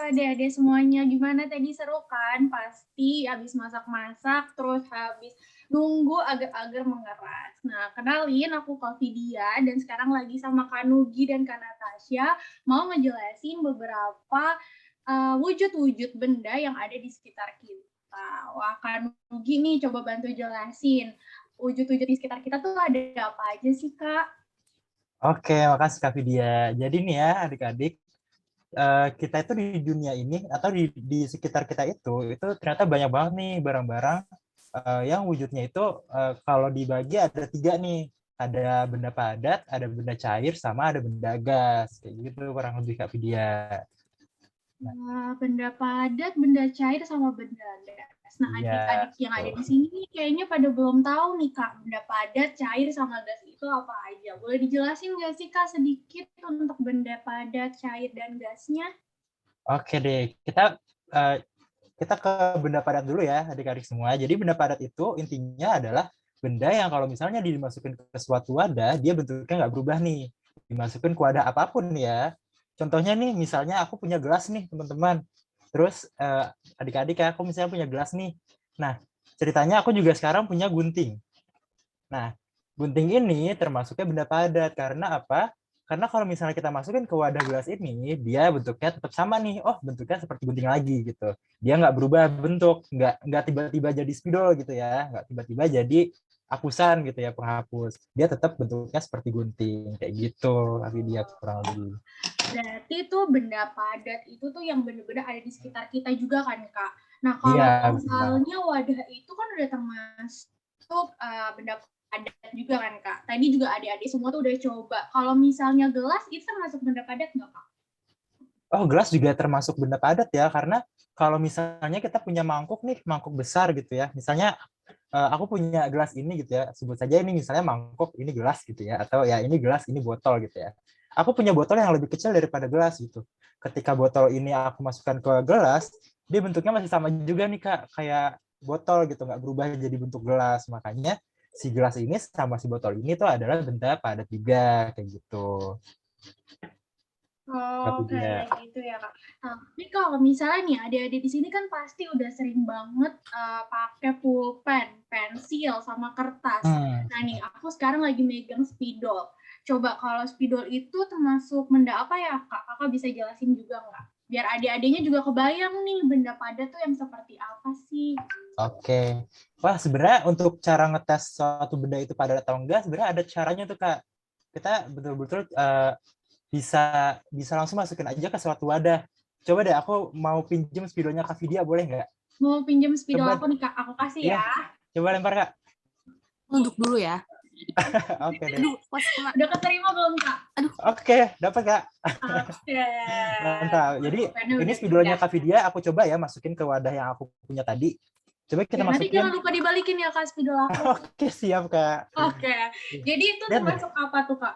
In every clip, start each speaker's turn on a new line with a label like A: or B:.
A: Adik-adik semuanya, gimana tadi seru kan? Pasti habis masak-masak, terus habis nunggu agar-agar mengeras. Nah, kenalin aku Kak Vidya dan sekarang lagi sama Kak Nugi dan Kak Natasha mau ngejelasin beberapa wujud-wujud benda yang ada di sekitar kita. Wah, Kak Nugi nih coba bantu jelasin. Wujud-wujud di sekitar kita tuh ada apa aja sih, Kak?
B: Oke, makasih Kak Vidya. Jadi nih ya adik-adik, kita itu di dunia ini atau di sekitar kita itu ternyata banyak banget nih barang-barang yang wujudnya itu kalau dibagi ada 3 nih. Ada benda padat, ada benda cair, sama ada benda gas. Kayak gitu kurang lebih Kak Vidya.
A: Benda padat, benda cair, sama benda gas. Nah,
B: Iya,
A: adik-adik yang ada di sini nih kayaknya pada belum tahu nih, Kak, benda padat, cair, sama gas itu apa aja. Boleh dijelasin nggak sih, Kak, sedikit untuk benda padat, cair, dan gasnya?
B: Oke deh. Kita ke benda padat dulu ya adik-adik semua. Jadi benda padat itu intinya adalah benda yang kalau misalnya dimasukin ke suatu wadah, dia bentuknya nggak berubah nih. Dimasukin ke wadah apapun ya. Contohnya nih, misalnya aku punya gelas nih, teman-teman. Terus adik-adik ya, aku misalnya punya gelas nih. Nah, ceritanya aku juga sekarang punya gunting. Nah, gunting ini termasuknya benda padat. Karena apa? Karena kalau misalnya kita masukin ke wadah gelas ini, dia bentuknya tetap sama nih. Oh, bentuknya seperti gunting lagi gitu. Dia nggak berubah bentuk, nggak tiba-tiba jadi spidol gitu ya, nggak tiba-tiba jadi hapusan gitu ya, penghapus. Dia tetap bentuknya seperti gunting kayak gitu. Tapi dia kurang lebih.
A: Berarti tuh benda padat itu tuh yang benar-benar ada di sekitar kita juga kan, Kak? Nah,
B: Iya,
A: kalau
B: benar.
A: misalnya wadah itu kan udah termasuk benda padat juga kan, Kak? Tadi juga adik-adik semua tuh udah coba. Kalau misalnya gelas itu termasuk benda padat nggak, Kak?
B: Oh, gelas juga termasuk benda padat ya, karena kalau misalnya kita punya mangkuk nih, mangkuk besar gitu ya. Misalnya aku punya gelas ini gitu ya, sebut saja ini misalnya mangkuk, ini gelas gitu ya, atau ya ini gelas, ini botol gitu ya. Aku punya botol yang lebih kecil daripada gelas gitu. Ketika botol ini aku masukkan ke gelas, dia bentuknya masih sama juga nih Kak, kayak botol gitu, nggak berubah jadi bentuk gelas. Makanya si gelas ini sama si botol ini tuh adalah benda padat juga, kayak gitu.
A: Oh,
B: Tapi dia,
A: kayak gitu ya, Kak. Tapi kalau misalnya nih adik-adik di sini kan pasti udah sering banget pakai pulpen, pensil, sama kertas. Nah nih, aku sekarang lagi megang spidol. Coba kalau spidol itu termasuk benda apa ya, Kak? Kakak bisa jelasin juga nggak? Biar adik-adiknya juga kebayang nih benda padat tuh yang seperti apa sih?
B: Oke. Wah, sebenarnya untuk cara ngetes suatu benda itu padat atau enggak, sebenarnya ada caranya tuh, Kak. Kita betul-betul bisa bisa langsung masukin aja ke suatu wadah. Coba deh, aku mau pinjem spidolnya Kak Vidya, boleh nggak?
A: Mau pinjem spidol
B: Coba,
A: aku nih, Kak. Aku kasih
B: iya,
A: ya.
B: coba lempar, Kak.
C: Untuk dulu ya.
B: Oke deh.
C: Aduh, pas kena.
A: Udah keterima belum, Kak?
C: Aduh.
B: Oke, dapat, Kak.
A: Oke.
B: Mantap. Jadi, ini spidolnya Kak Vidya, aku coba ya masukin ke wadah yang aku punya tadi. Coba kita
A: Ya, nanti
B: masukin.
A: jangan lupa dibalikin ya, Kak, spidol aku.
B: Oke, siap, Kak.
A: Oke. Jadi itu
B: Lihat deh.
A: termasuk apa tuh, Kak?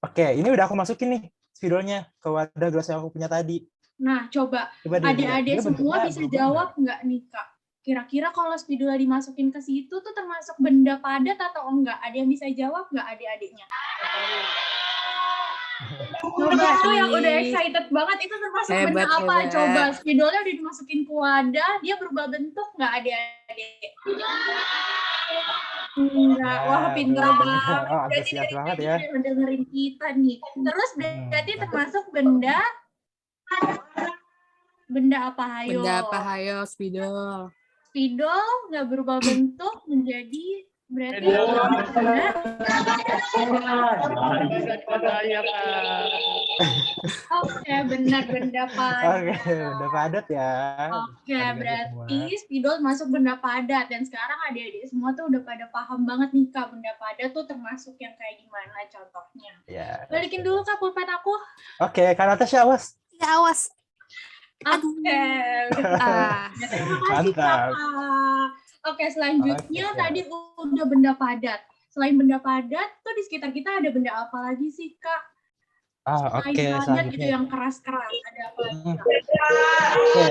B: Oke, ini udah aku masukin nih spidolnya ke wadah gelas yang aku punya tadi.
A: Nah, coba
B: dilihat.
A: adik-adik
B: Dia
A: semua bisa
B: berubah
A: jawab nggak nih, Kak? Kira-kira kalau spidolnya dimasukin ke situ tuh termasuk benda padat atau enggak? Ada yang bisa jawab nggak adik-adiknya? Coba tuh yang udah excited banget itu termasuk benda apa? Coba spidolnya udah dimasukin ke wadah, dia berubah bentuk nggak adik-adik? Enggak, wah pintar banget.
B: Oh,
A: Berarti
B: antusias
A: dari
B: banget
A: tadi
B: ya.
A: udah dengerin kita nih. Terus berarti termasuk benda Benda apa hayo?
C: Benda apa hayo, spidol.
A: Spidol nggak berubah bentuk menjadi berarti benda. Oke, benar benda padat.
B: Oke, benda padat ya.
A: Oke,
B: Adik-adik
A: berarti
B: semua.
A: spidol masuk benda padat dan sekarang adik-adik semua tuh udah pada paham banget nih Kak, benda padat tuh termasuk yang kayak gimana contohnya.
B: Ya.
A: Balikin dulu Kak pulpen aku.
B: Oke, Kak Natasha, awas.
C: Ya, awas.
A: Oke, udah.
C: Ah,
A: Terima kasih
B: Mantap.
A: Kakak. Oke, selanjutnya
B: Oke, siap.
A: tadi udah benda padat. Selain benda padat, tuh di sekitar kita ada benda apa lagi sih Kak?
B: Ah,
A: Selain
B: oke,
A: padat gitu
B: selanjutnya.
A: yang keras-keras, ada apa lagi Kak?
B: Oke,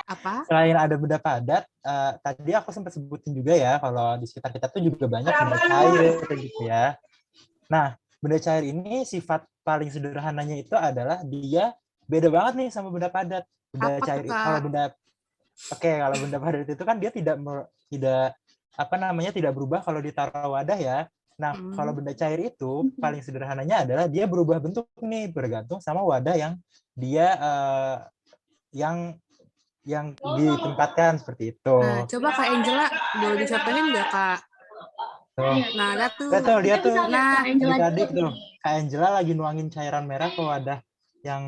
C: apa?
B: selain ada benda padat, tadi aku sempat sebutin juga ya, kalau di sekitar kita tuh juga banyak benda cair gitu ya. Nah, benda cair ini sifat paling sederhananya itu adalah dia beda banget nih sama benda padat. Benda
C: Apa tuh,
B: cair
C: Kak?
B: kalau benda padat itu kan dia tidak tidak berubah kalau ditaruh wadah ya. Nah, kalau benda cair itu paling sederhananya adalah dia berubah bentuk nih bergantung sama wadah yang dia yang ditempatkan seperti itu.
C: Nah, coba Kak Angela, boleh dicontohin nggak, Kak?
B: Tuh.
C: Nah, lihat tuh.
B: Betul, dia
A: Kita
B: tuh.
A: bisa lihat
C: Nah,
A: Kak Angela
B: Adik-adik
A: dulu.
B: tuh. Kak Angela lagi nuangin cairan merah ke wadah yang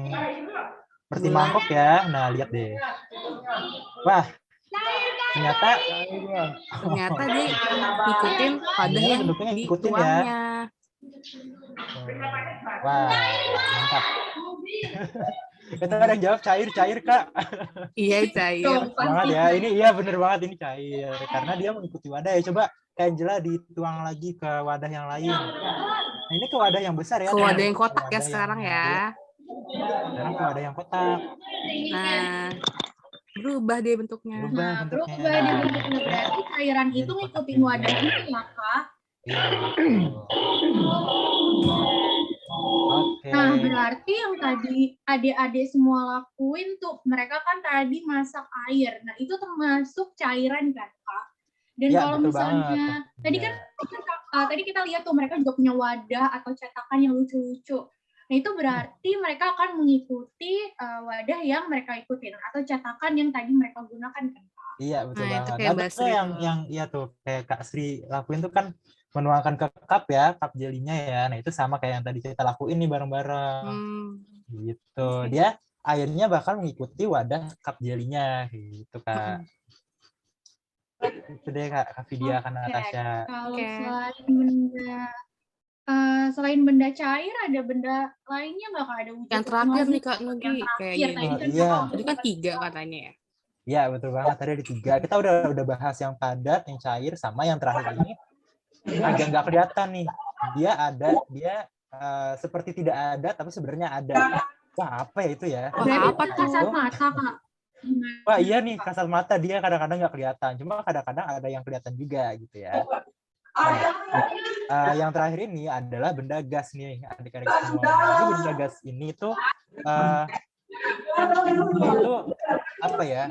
B: seperti mangkok ya. Nah, lihat deh. Wah, ternyata
C: dia ngikutin wadah
B: Ini
C: yang
B: bentuknya
C: di
B: ngikutin ya.
C: tuangnya.
B: Wah, mantap. Itu ada yang jawab cair, Kak.
C: Iya, cair.
B: Semangat ya. Ini iya bener banget ini cair. Karena dia mengikuti wadah ya. Coba Kak Angela dituang lagi ke wadah yang lain. Nah, ini ke wadah yang besar ya.
C: Ke wadah yang
B: Ke
C: kotak ya
B: wadah
C: sekarang
B: yang
C: ya.
B: Sekarang ke wadah yang kotak.
C: Nah, berubah deh bentuknya.
B: Berubah
A: Nah,
B: bentuknya.
A: berubah dia bentuknya. Berarti cairan
B: Jadi
A: itu
B: kotak
A: ngikutin
B: juga.
A: wadahnya ya Kak?
B: Iya, betul. Oke.
A: Nah, berarti yang tadi adik-adik semua lakuin tuh, mereka kan tadi masak air. Nah, itu termasuk cairan kan, Kak? Dan
B: Ya,
A: kalau
B: betul
A: misalnya,
B: banget.
A: tadi kan tadi kita lihat tuh mereka juga punya wadah atau cetakan yang lucu-lucu. Nah, itu berarti mereka akan mengikuti wadah yang mereka ikutin atau cetakan yang tadi mereka gunakan kan, Kak?
B: Iya, betul
C: Nah, itu
B: banget.
C: kayak
B: Ada
C: Mbak
B: tuh
C: Sri
B: yang
C: tuh.
B: iya tuh kayak Kak Sri lakuin tuh kan menuangkan ke cup ya, cup jelinya ya. Nah, itu sama kayak yang tadi kita lakuin nih bareng-bareng. Gitu. Dia airnya bakal mengikuti wadah cup jelinya gitu, Kak. Itu deh Kak Vidya, Kak Natasha.
A: Kalau selain benda cair, ada benda lainnya nggak Kak? Ada wujud
C: Yang terakhir nih Kak
A: yang
C: Nugi, kayak
A: terakhir
C: gini. Tadi kan 3 katanya ya.
B: Iya, betul banget. Tadi ada 3. Kita udah bahas yang padat, yang cair, sama yang terakhir ini agak nggak kelihatan nih. Dia seperti tidak ada, tapi sebenarnya ada. Wah, apa ya itu ya?
C: Wah, apa tuh?
A: Kasat mata, Kak.
B: Wah, iya nih, kasat mata dia kadang-kadang nggak kelihatan. Cuma kadang-kadang ada yang kelihatan juga gitu ya. Nah, yang terakhir ini adalah benda gas nih, adik-adik semua. Jadi benda gas ini tuh itu apa ya?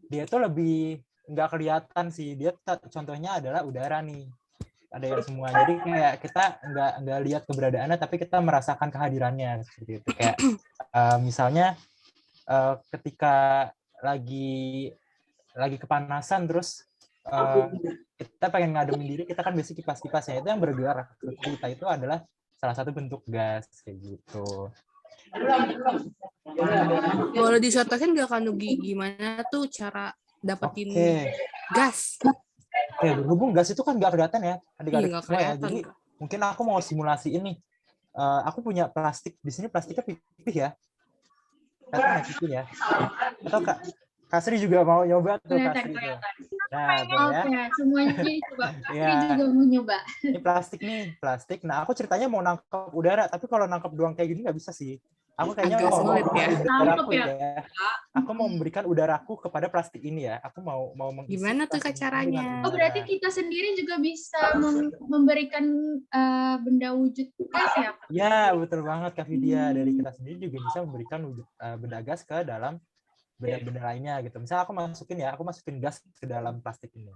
B: Dia tuh lebih nggak kelihatan sih. Dia contohnya adalah udara nih. Ada yang semua. Jadi kayak kita nggak lihat keberadaannya, tapi kita merasakan kehadirannya seperti itu. Kayak misalnya ketika lagi kepanasan terus kita pengen ngademin diri, kita kan biasanya kipas-kipasnya itu yang bergerak ke kita itu adalah salah satu bentuk gas kayak gitu.
C: Boleh dicontohin nggak Kak Nugi gimana tuh cara dapetin gas?
B: Oke, berhubung gas itu kan nggak kelihatan ya adik-adik semua ya. Jadi mungkin aku mau simulasi ini. Aku punya plastik di sini, plastiknya pipih ya. Kelihatan pipih ya. Atau Kak Sri juga mau nyoba tuh Kak Sri tuh. Nah,
A: Oke, semuanya coba. Ini juga mau nyoba.
B: Ini plastik. Nah, aku ceritanya mau nangkep udara, tapi kalau nangkep doang kayak gini nggak bisa sih. Aku kayaknya
C: agak sulit ya.
B: Aku mau memberikan udaraku kepada plastik ini ya. Aku mau
C: gimana tuh caranya?
A: Oh, berarti kita sendiri juga bisa memberikan benda wujud gas ya?
B: Ya, betul banget Kak Vidya. Dari kita sendiri juga bisa memberikan benda gas ke dalam benda-benda lainnya gitu. Misal aku masukin gas ke dalam plastik ini.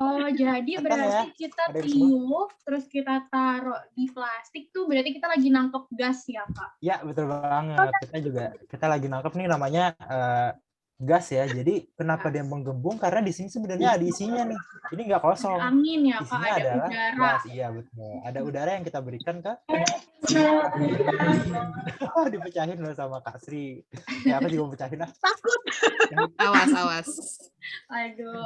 A: Oh, jadi
B: Matang
A: berarti
B: ya,
A: kita
B: ada yang semua.
A: tiup, terus kita taruh di plastik tuh berarti kita lagi nangkep gas ya, Kak?
B: Ya, betul banget. Kita lagi nangkep nih namanya gas ya. Jadi kenapa dia
A: Gas.
B: menggembung? Karena di sini sebenarnya ada isinya nih. Ini nggak
A: Ada
B: kosong.
A: angin ya, Kak,
B: Isinya
A: ada
B: adalah
A: udara.
B: gas. Iya, betul. Ada udara yang kita berikan ke si dipecahin loh sama Kak Sri. Ya, aku juga mau pecahin lah.
A: Takut.
C: Awas, awas.
A: Aduh,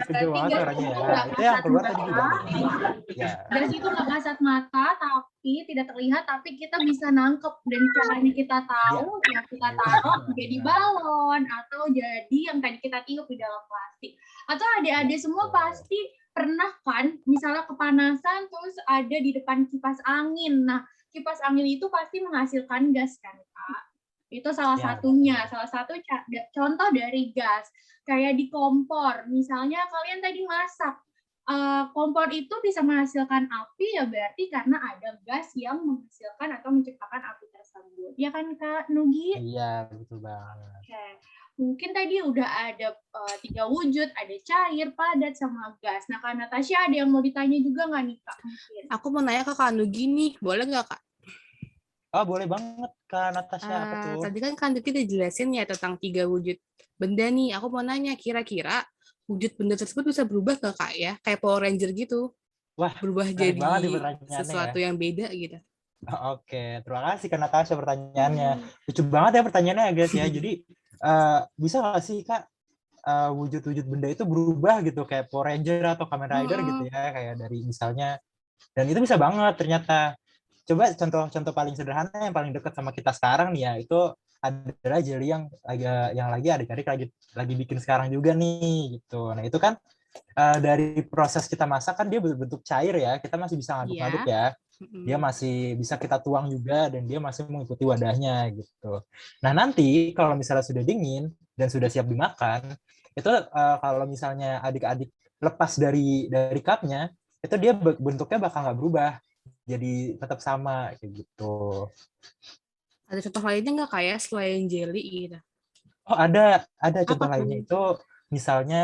B: Kecil
A: berarti
B: banget
A: gas
B: suaranya
A: itu
B: ya.
A: nggak
B: Itu yang
A: kasat
B: keluar tadi juga.
A: mata.
B: Ya.
A: Gas itu nggak kasat mata, tapi tidak terlihat, tapi kita bisa nangkep. Dan caranya kita tahu, ya kita taruh jadi balon, atau jadi yang tadi kita tiup di dalam plastik. Atau adik-adik semua pasti pernah kan, misalnya kepanasan, terus ada di depan kipas angin. Nah, kipas angin itu pasti menghasilkan gas kan, Kak? Itu salah satunya, salah satu contoh dari gas. Kayak di kompor, misalnya kalian tadi masak, kompor itu bisa menghasilkan api ya berarti karena ada gas yang menghasilkan atau menciptakan api tersebut. Ya kan Kak Nugi?
B: Iya, betul banget.
A: Oke. Mungkin tadi udah ada 3 wujud, ada cair, padat, sama gas. Nah Kak Natasha ada yang mau ditanya juga nggak nih Kak? Mungkin.
C: Aku mau nanya ke Kak Nugi nih, boleh nggak Kak?
B: Oh, boleh banget Kak Natasha. Apa tuh?
C: Tadi kan Kak Nugi udah jelasin ya tentang 3 wujud benda nih. Aku mau nanya, kira-kira wujud benda tersebut bisa berubah nggak Kak ya? Kayak Power Ranger gitu.
B: Wah,
C: Berubah
B: menarik
C: jadi
B: banget nih pertanyaannya
C: sesuatu
B: ya.
C: yang beda gitu.
B: Oke, terima kasih Kak Natasha pertanyaannya. Lucu banget ya pertanyaannya ya guys ya. Jadi bisa nggak sih Kak wujud-wujud benda itu berubah gitu kayak Power Ranger atau Kamen Rider gitu ya, kayak dari misalnya, dan itu bisa banget ternyata. Coba contoh paling sederhana yang paling dekat sama kita sekarang nih ya, itu adalah jelly yang lagi adik-adik lagi bikin sekarang juga nih gitu. Nah itu kan dari proses kita masak kan dia berbentuk cair ya, kita masih bisa ngaduk-ngaduk ya, dia masih bisa kita tuang juga dan dia masih mengikuti wadahnya gitu. Nah nanti kalau misalnya sudah dingin dan sudah siap dimakan, itu kalau misalnya adik-adik lepas dari cupnya, itu dia bentuknya bakal nggak berubah, jadi tetap sama kayak gitu.
C: Ada contoh lainnya nggak kayak selain jelly gitu?
B: Oh ada contoh
C: Apa
B: lainnya
C: tuh?
B: itu misalnya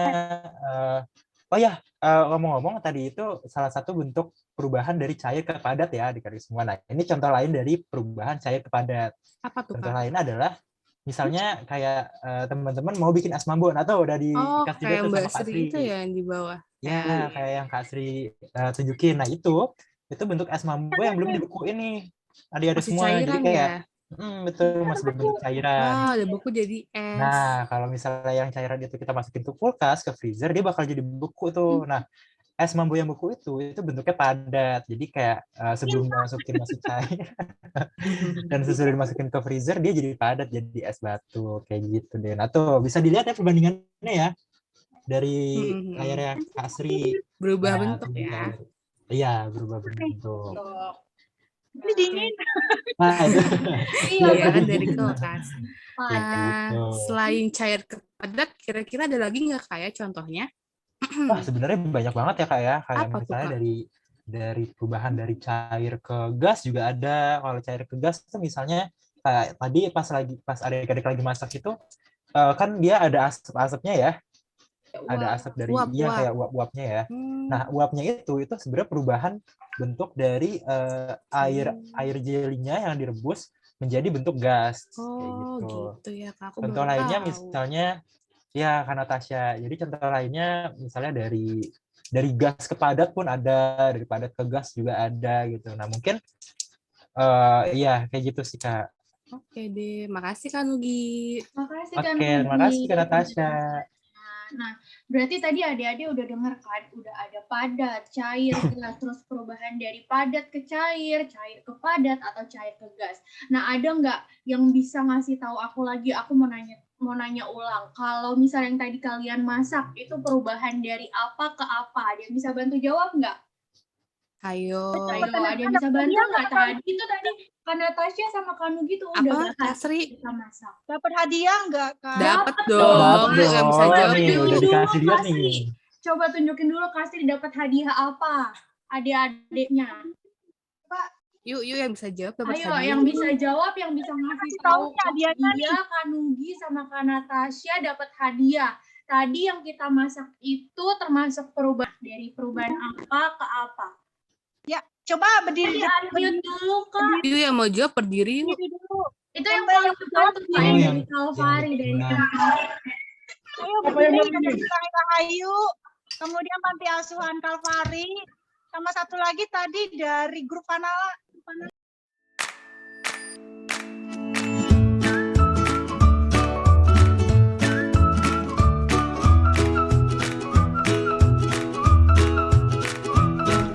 B: oh ya ngomong-ngomong tadi itu salah satu bentuk perubahan dari cair ke padat ya adik-adik semua. Nah ini contoh lain dari perubahan cair ke padat.
C: Apa tuh
B: Contoh
C: Kak?
B: lain adalah misalnya kayak teman-teman mau bikin es mambo, atau udah
C: Oh,
B: dikasih juga
C: kayak
B: tuh
C: Mbak
B: sama Kak
C: Sri
B: Sri.
C: itu ya yang di bawah.
B: Ya kayak yang Kak Sri tunjukin. Nah itu bentuk es mambo yang belum dibekuin nih adik-adik
C: Masih
B: semua. Jadi
C: cairan
B: kayak
C: ya?
B: betul masih berbentuk cairan.
C: Wah, ada beku jadi es.
B: Nah, kalau misalnya yang cairan itu kita masukin ke kulkas, ke freezer, dia bakal jadi beku tuh. Nah, es mambo yang beku itu bentuknya padat. Jadi kayak sebelum dimasukin masih cair dan sesudah dimasukin ke freezer dia jadi padat, jadi es batu kayak gitu deh. Nah, tuh bisa dilihat ya perbandingannya ya dari layarnya Kak Sri.
C: Berubah
B: Nah,
C: bentuk ya.
B: iya, berubah bentuk.
A: Ini dingin.
B: Nah, itu.
C: Iya kan dari kulkas.
B: Gitu.
C: Selain cair ke padat, kira-kira ada lagi nggak kayak contohnya?
B: Wah, sebenarnya banyak banget ya Kak ya. Kayak
C: Apa tuh,
B: misalnya
C: Kak?
B: dari perubahan dari cair ke gas juga ada. Kalau cair ke gas itu misalnya kayak tadi pas adik-adik lagi masak itu kan dia ada asap-asapnya ya. Ada asap dari
C: Uap.
B: kayak uap-uapnya ya. Nah, uapnya itu sebenarnya perubahan bentuk dari air jelinya yang direbus menjadi bentuk gas kayak gitu.
C: Gitu ya, Kak. Aku
B: Contoh
C: baru
B: lainnya
C: tahu.
B: misalnya ya, Kak Natasha. Jadi contoh lainnya misalnya dari gas ke padat pun ada, dari padat ke gas juga ada gitu. Nah mungkin iya kayak gitu sih Kak.
C: Oke deh, makasih Kak Nugi.
A: Makasih Kak
B: Oke, terima
A: Nugi.
B: kasih Kak Natasha.
A: Nah, berarti tadi adik-adik udah dengar kan, udah ada padat, cair, gas, terus perubahan dari padat ke cair ke padat, atau cair ke gas. Nah, ada nggak yang bisa ngasih tahu aku lagi? Aku mau nanya ulang. Kalau misalnya yang tadi kalian masak, itu perubahan dari apa ke apa? Ada yang bisa bantu jawab nggak?
C: Ayo,
A: ada yang bisa bantu nggak? Tadi Kak Natasha sama Kak Nugi tuh udah
C: apa Kak Sri?
A: bisa masak.
D: Dapat hadiah nggak, Kak?
C: Dapat dong. Nggak bisa jawab
B: nih,
C: yuk.
B: udah dikasih lihat nih.
A: Coba tunjukin dulu Kasri dapat hadiah apa adik-adiknya.
C: Yuk yang bisa jawab dapat
A: Ayo,
C: hadiah.
A: yang bisa jawab, yang bisa ngasih tahu dia, Kak Nugi sama Kak Natasha dapat hadiah. tadi yang kita masak itu termasuk perubahan dari perubahan apa ke apa?
D: Ya, coba berdiri
A: Unmute dulu, Kak.
C: Itu yang mau jawab berdiri yuk.
D: dulu.
A: Itu yang paling depan tuh Kak, yang dari Kalvari, dari
D: Ayo berdiri dari Plangi Rahayu, kemudian Panti Asuhan Kalvari, sama satu lagi tadi dari grup Fanala.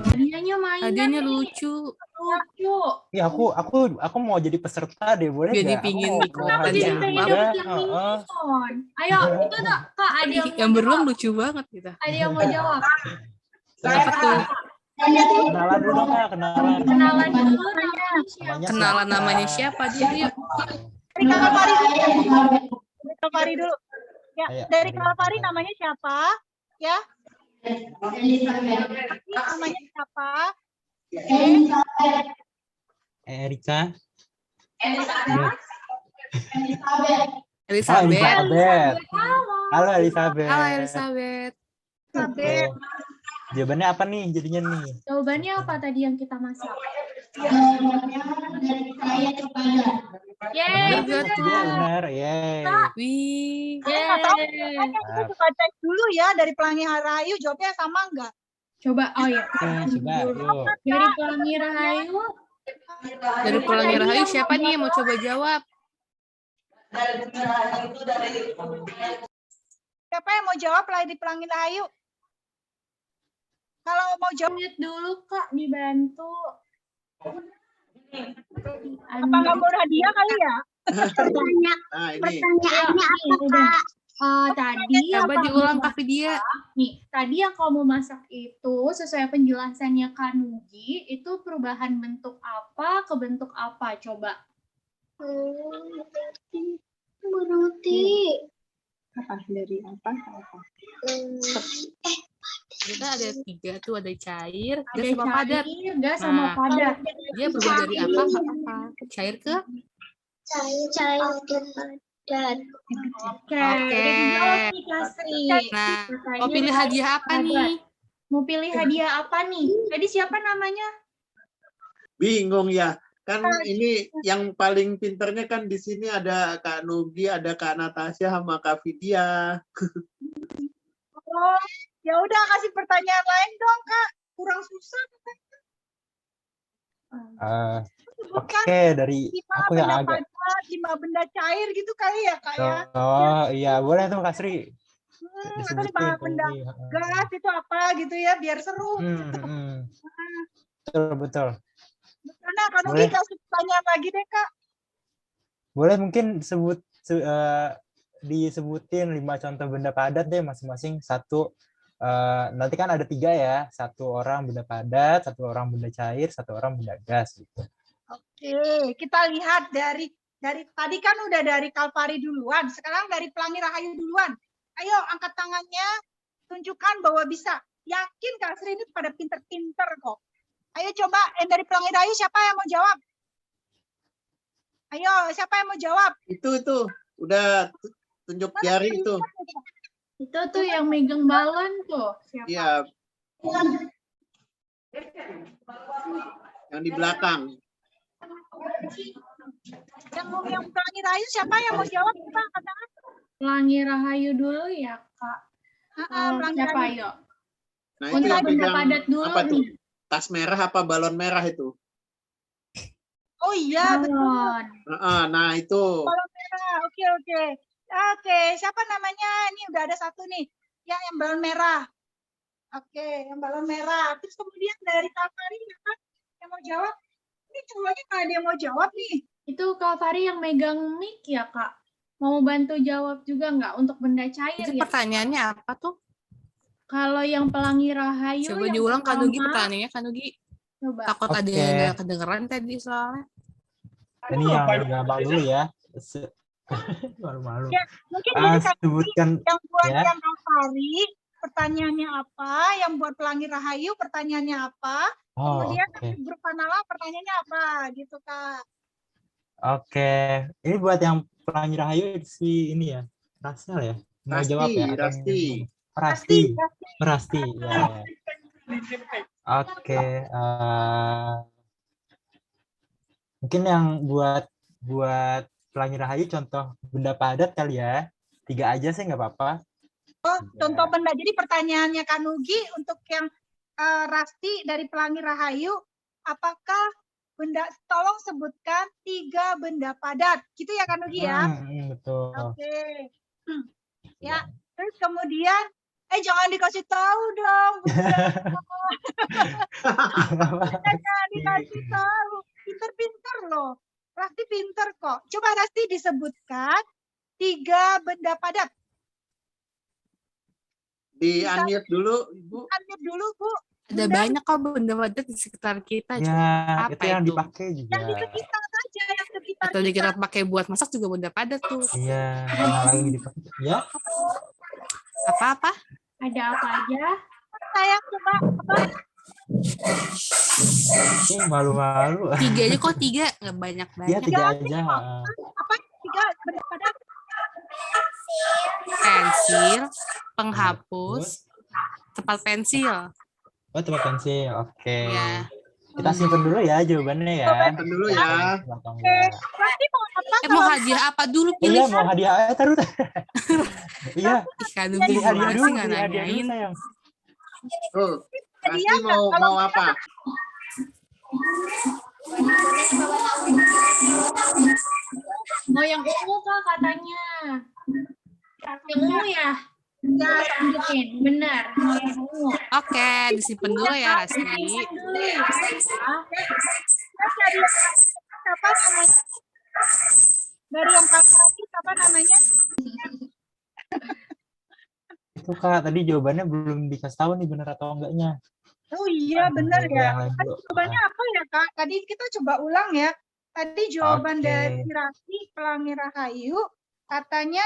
A: hadiahnya mainan.
C: Hadiahnya lucu.
A: Lucu.
B: Ya aku mau jadi peserta deh, boleh
C: Jadi
B: nggak?
C: pingin
B: Aku
C: ikut
B: mau
A: Kenapa
C: Ada
A: jadi
B: hadiah
A: pengen
C: apa?
B: juga.
A: dapet yang minion? Ayo, itu tak Kak, ada yang
C: Yang
A: mau
C: beruang
A: jawab.
C: lucu banget kita.
A: Ada yang mau jawab.
C: Apa tuh?
B: Kenalan dulu Kak, kenalan.
A: Kenalan dulu namanya siapa?
B: Namanya
C: Kenalan
B: siapa?
C: namanya siapa dulu yuk.
D: Dari Kalvari dulu. Dari Kalvari dulu. Ya,
B: Ayo,
D: dari
B: dari
D: Kalvari
B: Kalvari.
D: namanya siapa? Ya. Namanya siapa?
B: Erika.
C: Elizabeth.
B: Elizabeth.
A: Halo.
B: Halo Elizabeth.
C: Halo Elizabeth.
B: Oke. Jawabannya apa nih jadinya nih?
A: Jawabannya apa tadi yang kita masak? Yeay,
C: Bener gak tuh?
B: Benar, yeay.
C: Wih.
D: Aku nggak tahu.
A: Yeay.
D: Makanya kita coba cek dulu ya dari Pelangi Rahayu jawabnya sama enggak?
A: Coba, oh ya.
B: Oke, coba yuk.
A: Dari Pelangi Rahayu.
C: Dari Pelangi Rahayu siapa nih yang mau coba jawab?
D: Siapa yang mau jawab lah di Pelangi Rahayu? Kalau mau jawab,
A: Unmute dulu Kak, dibantu.
D: apa nggak mau hadiah kali ya?
E: Nah, ini
A: Pertanyaannya apa Kak? Tadi yang
C: Coba
A: kamu
C: diulang
A: masak-
C: Kak Vidya.
A: Nih, tadi yang kamu masak itu sesuai penjelasannya Kak Nugi, itu perubahan bentuk apa ke bentuk apa? Coba.
F: Berarti
E: dari apa ke apa?
C: Kita ada 3 tuh, ada cair,
A: Ada
C: gas sama padat.
A: cair, gas sama
C: Nah.
A: padat.
C: Dia berubah dari apa ke apa? Cair ke?
F: cair dan padat.
A: Oke,
C: Oke.
A: udah dijawab nih Kak Sri.
C: Nah,
A: Makanya
C: mau pilih hadiah apa nih?
A: Mau pilih hadiah apa nih? Tadi siapa namanya?
E: Bingung ya. Kan ini yang paling pinternya kan di sini ada Kak Nugi, ada Kak Natasha sama Kak Vidya.
D: Oh, ya udah kasih pertanyaan lain dong Kak. Kurang susah.
B: Oke, dari
D: 5
B: aku
D: benda
B: yang agak.
D: padat, 5 benda cair gitu kali ya Kak ya.
B: Oh iya, boleh tuh Kak Sri.
D: Atau 5
B: Disebutin.
D: benda gas itu apa gitu ya biar seru.
B: Betul, betul.
D: Karena Kak Nugi
B: Boleh.
D: kasih pertanyaan lagi deh Kak.
B: Boleh mungkin disebutin 5 contoh benda padat deh masing-masing. Satu, nanti kan ada 3 ya. 1 orang benda padat, 1 orang benda cair, 1 orang benda gas gitu.
D: Oke, kita lihat dari tadi kan udah dari Kalvari duluan, sekarang dari Pelangi Rahayu duluan. Ayo angkat tangannya, tunjukkan bahwa bisa. Yakin Kak Sri ini pada pinter-pinter kok. Ayo coba dari Pelangi Rahayu siapa yang mau jawab? Ayo, siapa yang mau jawab?
E: Itu udah tunjuk jari itu.
A: Itu tuh yang megang balon tuh. Siapa?
E: Iya. Yang di belakang.
D: Yang Pelangi Rahayu siapa yang mau jawab? Coba angkat tangan.
A: Pelangi Rahayu dulu ya Kak.
D: Pelangi
A: Siapa
D: Rahayu.
A: yuk?
E: Nah, itu
A: Untuk
E: yang
A: benda
E: pegang
A: padat dulu
E: apa tuh?
A: nih.
E: Tas merah apa balon merah itu?
D: Oh iya, betul.
A: Balon.
E: Nah, itu.
D: Balon merah. Oke. Oke, siapa namanya? Ini udah ada satu nih. Yang balon merah. Oke, yang balon merah. Terus kemudian dari Kalvari yang mau jawab. Ini cowoknya nggak ada yang mau jawab nih.
A: Itu Kak Fari yang megang mic ya Kak? Mau bantu jawab juga nggak untuk benda cair
C: Itu
A: ya?
C: pertanyaannya apa tuh?
A: Kalau yang Pelangi Rahayu
C: Coba
A: yang
C: diulang Kak Nugi
A: pertama,
C: pertanyaannya Kak Nugi.
A: coba.
C: Takut ada
B: Oke.
C: yang nggak kedengeran tadi soalnya.
B: Ini yang gampang dulu ya. Malu-malu.
D: Ya, mungkin ini Kak,
B: Sebutkan
D: yang buat
B: ya.
D: yang Kalvari pertanyaannya apa, yang buat Pelangi Rahayu pertanyaannya apa, kemudian
B: oke.
D: grup Fanala pertanyaannya apa, gitu Kak.
B: Oke. Ini buat yang Pelangi Rahayu si ini ya. Rasel ya. Mau jawab ya? Atau
E: Rasti.
B: Rasti. Rasti. Ya. Oke. Mungkin yang buat Pelangi Rahayu contoh benda padat kali ya. 3 aja sih nggak apa-apa.
D: Contoh benda. Jadi pertanyaannya Kak Nugi untuk yang Rasti dari Pelangi Rahayu, apakah benda, tolong sebutkan 3 benda padat. Gitu ya Kak Nugi ya?
B: Betul.
D: Oke. Ya, terus kemudian jangan dikasih tahu dong. Jangan dikasih tahu. Pinter-pinter loh. Rasti pinter kok. Coba Rasti disebutkan 3 benda padat.
E: Di-unmute dulu, Ibu.
D: Unmute dulu, Bu.
C: Ada banyak kok benda padat di sekitar kita.
B: Ya,
C: Apa
B: itu yang
C: itu?
B: dipakai juga.
D: Yang di sekitar saja, yang sekitar
C: Atau kita pakai buat masak juga benda padat tuh.
B: Iya, yang lagi dipakai. Ya.
C: Apa-apa?
A: Ada apa aja?
D: Saya coba apa?
B: Malu-malu.
C: 3 aja kok, 3. Nggak banyak-banyak.
B: Ya, 3 aja.
D: Apa? 3 benda padat.
C: Pensil, penghapus, tempat pensil.
B: Oh, tempat pensil. Oke.
C: Ya.
B: Kita simpen dulu ya jawabannya ya.
E: Simpen dulu ya.
D: Rasti mau apa?
C: Mau hadiah apa dulu
B: Iya,
C: pilih?
B: mau hadiah taruh. Iya,
C: Kan
B: pilih hadiah dulu,
C: nggak
B: pilih hadiah dulu
C: nanyain.
B: sayang.
E: Tuh, Rasti mau apa?
A: Mau yang ungu Kak katanya. Yang ungu ya? Ya, lanjutin. Benar. Mau yang ungu.
C: Oke, disimpan dulu ya Rasti.
A: Dulu ya.
D: Siapa namanya? Dari yang kakak tadi, siapa namanya?
B: Itu Kak, tadi jawabannya belum dikasih tahu nih benar atau enggaknya.
D: Oh iya, benar
B: Yang
D: ya.
B: lain
D: Tadi
B: dulu.
D: jawabannya apa ya, Kak? Tadi kita coba ulang ya. Tadi jawaban
B: Oke.
D: dari Rasti Pelangi Rahayu, katanya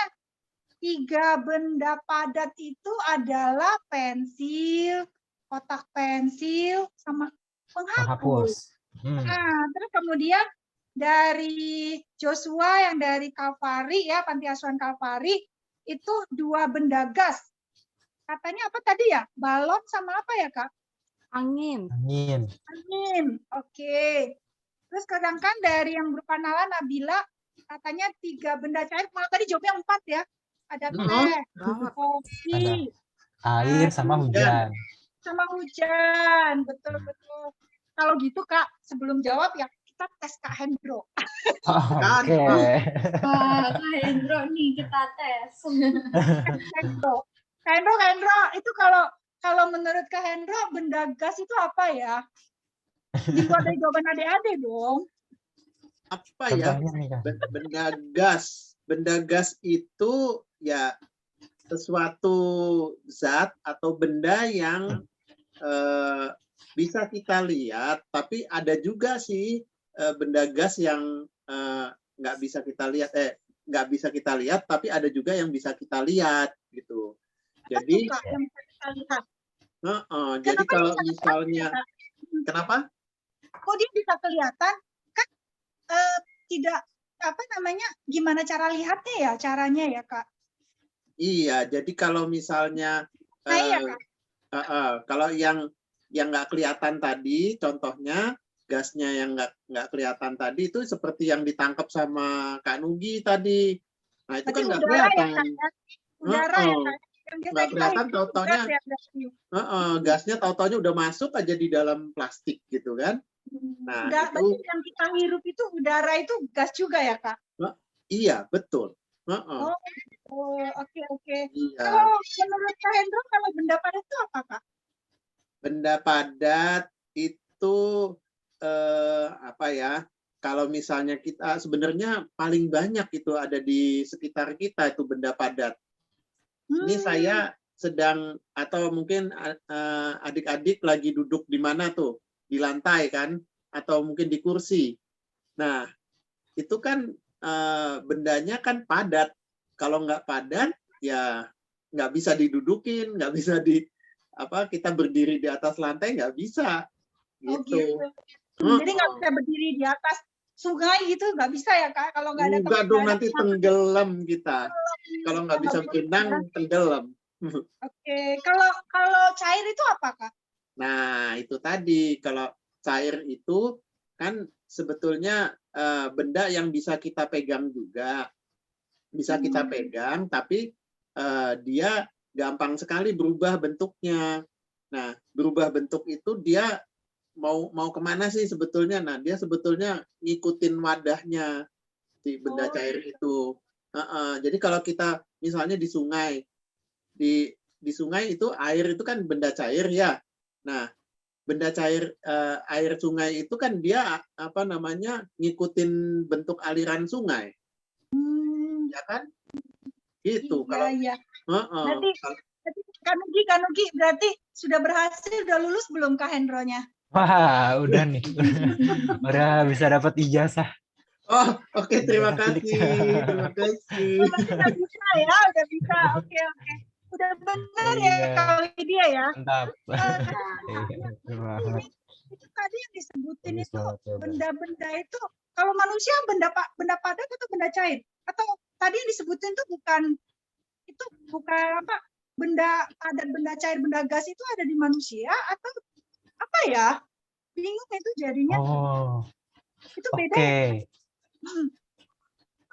D: 3 benda padat itu adalah pensil, kotak pensil, sama penghapus.
B: Penghapus.
D: Nah, terus kemudian dari Joshua yang dari Kalvari ya, Panti Asuhan Kalvari, itu 2 benda gas. Katanya apa tadi ya? Balon sama apa ya, Kak?
C: Angin.
B: Angin.
D: Angin. Oke. Terus sedangkan dari yang berpanala Nabila, katanya 3 benda cair. Malah tadi jawabnya 4 ya. Ada teh, kopi,
B: Air sama hujan.
D: sama hujan. Betul-betul. Kalau gitu, Kak, sebelum jawab ya, kita tes Kak Hendro.
B: Oke.
A: Kak Hendro nih kita tes.
D: Hendro. Kak Hendro, itu kalau menurut Kak Hendro, benda gas itu apa ya? Di luar dari jawaban adik-adik dong.
E: Apa ya?
B: Contohnya nih Kak.
E: Benda gas. Benda gas itu ya sesuatu zat atau benda yang bisa kita lihat, tapi ada juga sih benda gas yang nggak bisa kita lihat, nggak bisa kita lihat, tapi ada juga yang bisa kita lihat gitu. Jadi,
D: Kak, yang bisa kita lihat.
E: jadi
D: Kenapa
E: kalau
D: bisa
E: misalnya,
D: Kak?
E: kenapa?
D: Kok dia bisa kelihatan? Kan tidak apa namanya? Gimana cara lihatnya ya? Caranya ya, Kak?
E: Iya, jadi kalau misalnya
D: Iya, Kak.
E: kalau yang nggak kelihatan tadi, contohnya gasnya yang nggak kelihatan tadi itu seperti yang ditangkap sama Kak Nugi tadi. Nah itu
D: Berarti
E: kan nggak
D: udara ya,
E: kelihatan.
D: Kak, ya? Udara ya, Kak? Yang biasa
E: Nggak
D: kita
E: kelihatan,
D: hidup
E: tau-taunya
D: gas ya, berarti.
E: gasnya tahu-taunya udah masuk aja di dalam plastik gitu kan. Nah
D: Berarti
E: itu
D: yang kita hirup itu udara itu gas juga ya, Kak?
E: iya betul.
D: Oh, oke.
E: Iya.
D: Kalau menurut Kak Hendro, kalau benda padat itu apa, Kak?
E: Benda padat itu apa ya? Kalau misalnya kita sebenarnya paling banyak itu ada di sekitar kita itu benda padat. Ini saya sedang atau mungkin adik-adik lagi duduk di mana tuh? Di lantai kan? Atau mungkin di kursi. Nah, itu kan bendanya kan padat. Kalau nggak padat, ya nggak bisa didudukin, nggak bisa kita berdiri di atas lantai nggak bisa. Gitu.
D: Oh, gitu. Jadi nggak bisa berdiri di atas sungai gitu nggak bisa ya Kak? Kalau nggak ada
E: Enggak dong,
D: nggak ada
E: nanti tenggelam kita. Kalau nggak bisa
D: nggak
E: berenang,
D: bisa.
E: tenggelam.
D: Oke, kalau cair itu apa Kak?
E: Nah, itu tadi. Kalau cair itu kan sebetulnya benda yang bisa kita pegang juga. Bisa kita pegang, tapi dia gampang sekali berubah bentuknya. Nah, berubah bentuk itu dia mau kemana sih sebetulnya? Nah, dia sebetulnya ngikutin wadahnya si benda cair itu. Jadi kalau kita misalnya di sungai, di sungai itu air itu kan benda cair ya. Nah, benda cair air sungai itu kan dia apa namanya ngikutin bentuk aliran sungai, ya kan? Gitu. Kalau
D: Iya. Berarti Kak Nugi berarti sudah berhasil, udah lulus belum Kak Hendronya?
B: Wah, udah nih. Udah bisa dapat ijazah.
E: oh, oke, terima
B: Ijazah
E: kasih.
B: cilik.
E: Terima kasih.
D: Berarti udah bisa ya, udah bisa. Oke. Udah benar ya
B: Iya.
D: Kak Lydia ya.
B: Mantap.
D: Iya,
B: Banget.
D: itu tadi yang disebutin
B: Bagus
D: itu
B: banget, ya, Bang.
D: benda-benda itu kalau manusia benda padat atau benda cair? Atau tadi yang disebutin itu bukan apa? Benda padat, benda cair, benda gas itu ada di manusia atau apa ya? Bingung itu jadinya.
B: Oh,
D: Itu beda
B: oke.
D: ya?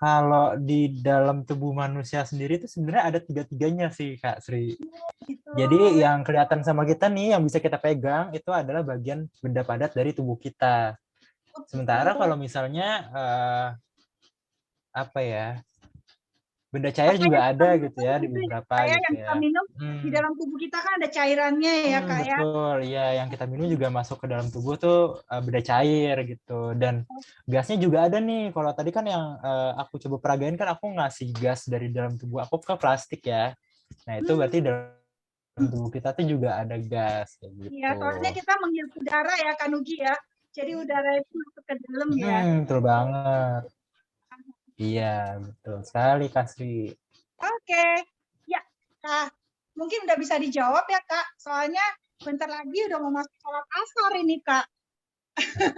B: Kalau di dalam tubuh manusia sendiri itu sebenarnya ada tiga-tiganya sih, Kak Sri.
D: Gitu.
B: Jadi yang kelihatan sama kita nih, yang bisa kita pegang, itu adalah bagian benda padat dari tubuh kita. Sementara kalau misalnya, apa ya, benda cair juga ada gitu ya, di beberapa
D: kayak
B: gitu
D: yang kita
B: ya.
D: minum di dalam tubuh kita kan ada cairannya ya Kak ya.
B: Betul, ya yang kita minum juga masuk ke dalam tubuh tuh benda cair gitu. Dan gasnya juga ada nih. Kalau tadi kan yang aku coba peragain kan aku ngasih gas dari dalam tubuh aku ke plastik ya. Nah itu berarti dalam tubuh kita tuh juga ada gas kayak gitu.
D: Iya, soalnya kita menghirup udara ya Kak Nugi ya. Jadi udara itu masuk ke dalam ya.
B: Betul banget. Iya, betul sekali Kasri.
D: Oke. Ya, Kak. Mungkin udah bisa dijawab ya Kak. Soalnya bentar lagi udah mau masuk sholat asar ini Kak.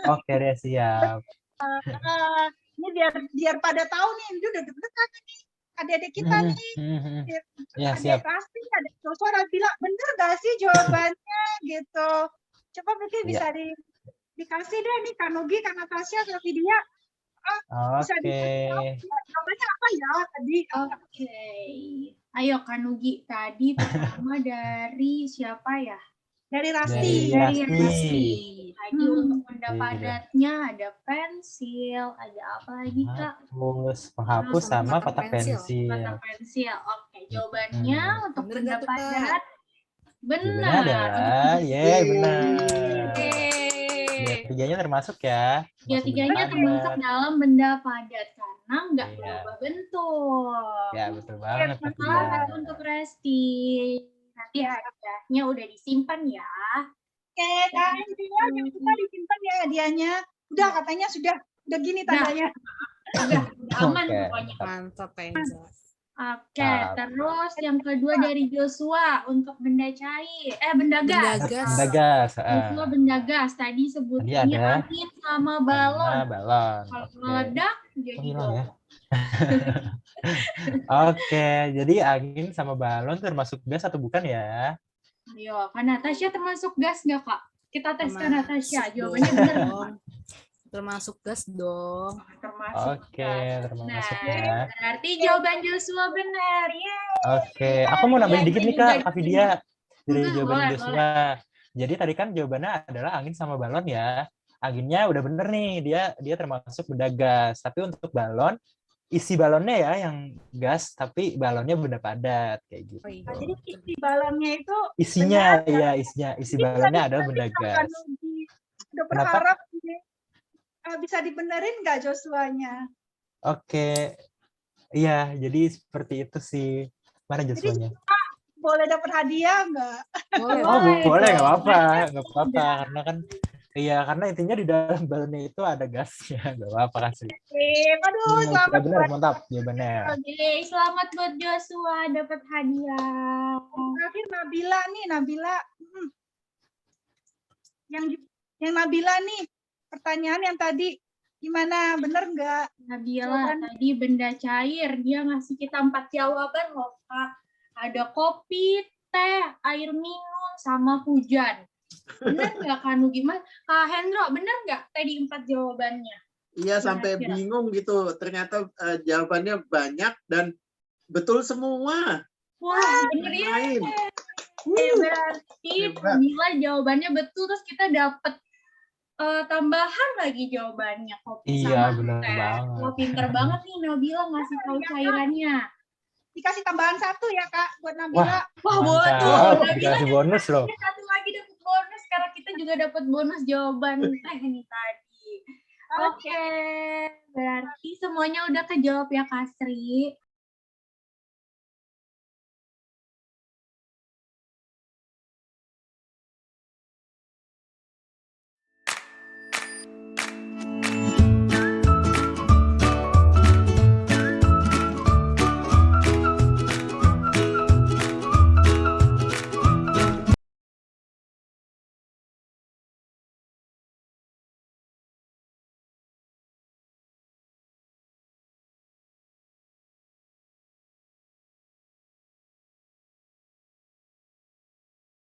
B: Oke deh, siap.
D: Ini biar pada tahu nih, ini udah deg-degan nih. Adik-adik kita nih.
B: Ya, siap.
D: Adik pasti ada suara bilang, bener gak sih jawabannya gitu. Coba mungkin bisa dikasih deh nih Kak Nugi, Kak Natasha, Kak Vidya. Bisa jawabannya apa ya tadi?
A: Oke. Ayo Kak Nugi, tadi pertama dari siapa ya?
D: Dari Rasti.
B: Dari
A: Rasti. Tadi untuk benda
B: Iya.
A: padatnya ada pensil, ada apa lagi Kak?
B: Penghapus sama kotak pensil.
A: Kotak pensil. Oke, jawabannya untuk
C: Bener
A: benda
C: nggak tuh,
A: padat
B: Jawabannya
A: benar.
B: adalah, benar.
C: Yeay.
B: Tiganya termasuk ya.
A: Tiganya termasuk dalam benda padat karena nggak
B: Iya.
A: berubah bentuk.
B: Ya, betul banget.
A: Salah satu untuk Resti. Nanti hadiahnya udah disimpan ya.
D: Oke, Kak Vidya, jangan lupa disimpan ya hadiahnya. Udah katanya sudah gini tandanya.
A: Udah aman
B: Oke.
A: pokoknya.
C: Mantap, Enzo.
A: Oke, terus yang kedua dari Joshua untuk benda cair, benda gas.
B: Benda gas.
A: Joshua benda gas. Tadi sebutnya
B: Tadi ada
A: angin sama balon.
B: balon.
A: Kalau
B: Oke.
A: meledak jadi
B: Hilang
A: bom.
B: ya. Oke, jadi angin sama balon termasuk gas atau bukan ya?
A: Ayo, Kak Natasha termasuk gas nggak Kak? Kita tes Kak Natasha.
C: Termasuk
A: Jawabannya benar nggak?
C: dong. Termasuk gas dong.
A: Termasuk
B: Oke,
A: gas.
B: termasuk
A: Nah,
B: ya.
A: berarti jawaban Joshua benar. Yeay.
B: Oke, aku mau nambahin
A: Iya,
B: dikit
A: ini
B: nih Kak,
A: juga
B: Kak Vidya. Dari
A: Hmm,
B: jawaban
A: boleh,
B: Joshua. Jadi tadi kan jawabannya adalah angin sama balon ya. Anginnya udah bener nih, dia termasuk benda gas. Tapi untuk balon, isi balonnya ya yang gas, tapi balonnya benda padat kayak gitu.
C: Oh, iya.
D: Nah, jadi isi balonnya itu
B: Isinya,
D: benda
B: ya isinya, isi balonnya adalah benda gas.
D: Udah
B: Kenapa?
D: berharap ini bisa dibenerin nggak Joshua-nya?
B: Oke, iya, jadi seperti itu sih. Mana Joshua-nya?
D: Boleh dapat hadiah nggak?
C: Boleh,
B: Oh, boleh,
C: dong.
B: nggak apa-apa, karena kan, iya, karena intinya di dalam balonnya itu ada gasnya, nggak apa-apa kan sih.
D: Aduh, selamat
B: Benar,
D: buat
B: mantap jawabannya.
A: Oke, selamat buat Joshua dapat hadiah.
D: terakhir Nabila nih, Nabila. Yang Nabila nih, pertanyaan yang tadi Gimana? Bener nggak?
A: Nabila
D: Jawaban.
A: tadi benda cair, dia ngasih kita 4 jawaban loh Kak. Ada kopi, teh, air minum, sama hujan. Bener nggak Kanu? Gimana? Kak Hendro, bener nggak tadi 4 jawabannya?
E: Iya, sampai
A: Kira-kira.
E: bingung gitu. Ternyata jawabannya banyak dan betul semua.
A: Wah, bener ya.
E: Main.
A: Berarti
E: Hebat.
A: Nabila jawabannya betul, terus kita dapet tambahan lagi jawabannya, kopi
B: Iya,
A: sama
B: bener
A: teh.
B: banget.
A: Wah, pinter banget nih Nabila ngasih tahu cairannya.
D: Dikasih tambahan 1 ya Kak buat
B: Wah,
D: Nabila.
A: Wah, boleh tuh.
B: mantap.
A: Nabila
B: Dikasih bonus loh.
A: satu lagi dapat bonus, karena kita juga dapat bonus jawaban teh ini tadi. Oke, berarti semuanya udah kejawab ya Kak Sri.